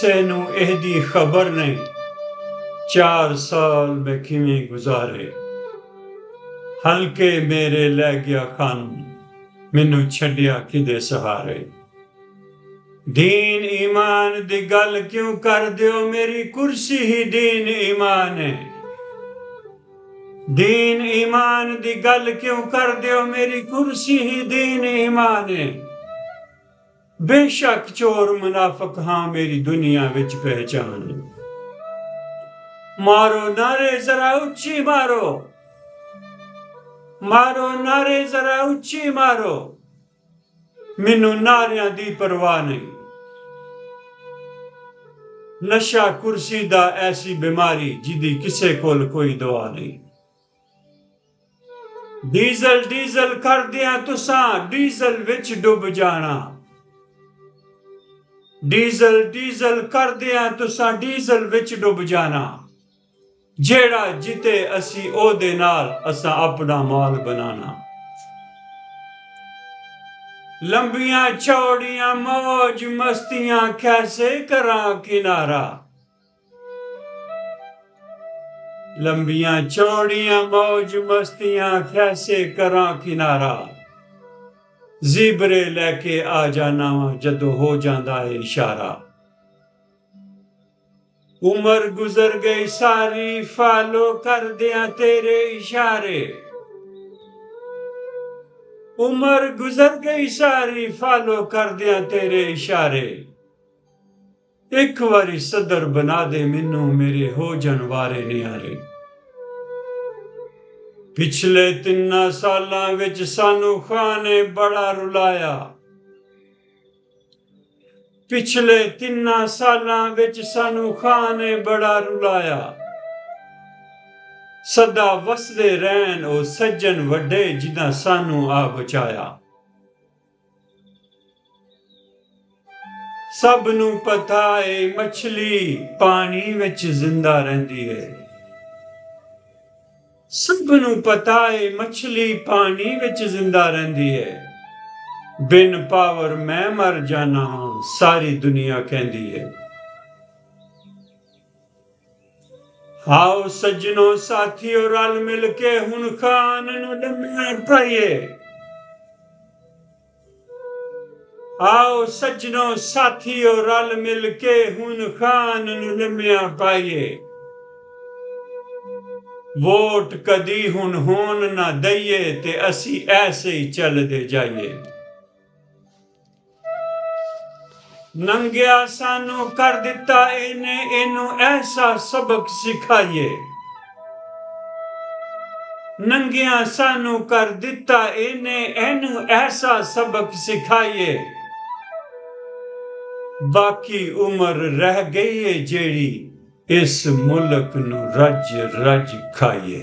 किसे नू एहदी खबर नहीं, 4 साल मैं किवें गुजारे। हल्के मेरे लै गया कानून, मैनू छड्डिया किदे सहारे। दीन ईमान दी गल क्यों कर दियो, मेरी कुर्सी ही दीन ईमान है। दीन ईमान दी गल क्यों कर दियो, मेरी कुर्सी ही दीन ईमान है। बेशक चोर मुनाफिक हाँ, मेरी दुनिया विच पहचान है। मारो नारे जरा उच्ची मारो, मारो नारे जरा उच्ची मारो, मैनू नारियां दी परवाह नहीं। नशा कुर्सी दा ऐसी बीमारी, जिदी किसे कोल कोई दवा नहीं। डीजल डीजल कर दिया तुसां, डीजल विच डुब जाना। डीजल डीजल कर दिया तुसां, डीजल विच डुब जाना। जेड़ा जिते असी ओदे नाल असा अपना माल बनाना। लंबियां चौड़ियां मौज मस्तियां कैसे करा किनारा। लंबियां चौड़ियां मौज मस्तियां कैसे करा किनारा। ज़ीबरे लेके आ जाना जदों हो जांदा है इशारा। उमर गुजर गई सारी, फॉलो कर दिया तेरे इशारे। उमर गुजर गई सारी, फॉलो कर दिया तेरे इशारे। एक बारी सदर बना दे मैनू, मेरे हो जान वारे न्यारे। पिछले 3 सालां विच सानू खां ने बड़ा रुलाया। पिछले 3 सालां विच सानू खां ने बड़ा रुलाया। सदा वसदे रहन ओ सज्जन वड्डे, जिन्हां सानू आ बचाया। सब नू पता है मछली पानी विच जिंदा रहिंदी है। सब नू पता है मछली पानी विच जिंदा रहिंदी है। बिन पावर मैं मर जाना, सारी दुनिया कहंदी है। आओ सज्जनों साथियों रल मिल के हुण खान नू लम्मियां पाइए। आओ सज्जनों साथियों रल मिल के हुण खान नू लम्मियां पाइए। वोट कदी हुण होन ना दईए, ते असी ऐसे ही चलदे जाइए। नंगिया सानू कर दिता इने, इनू ऐसा सबक सिखाइए। नंगिया सानू कर दिता इने, इनू ऐसा सबक सिखाइए। बाकी उम्र रह गई है जेड़ी, इस मुल्क नू रज रज खाइए।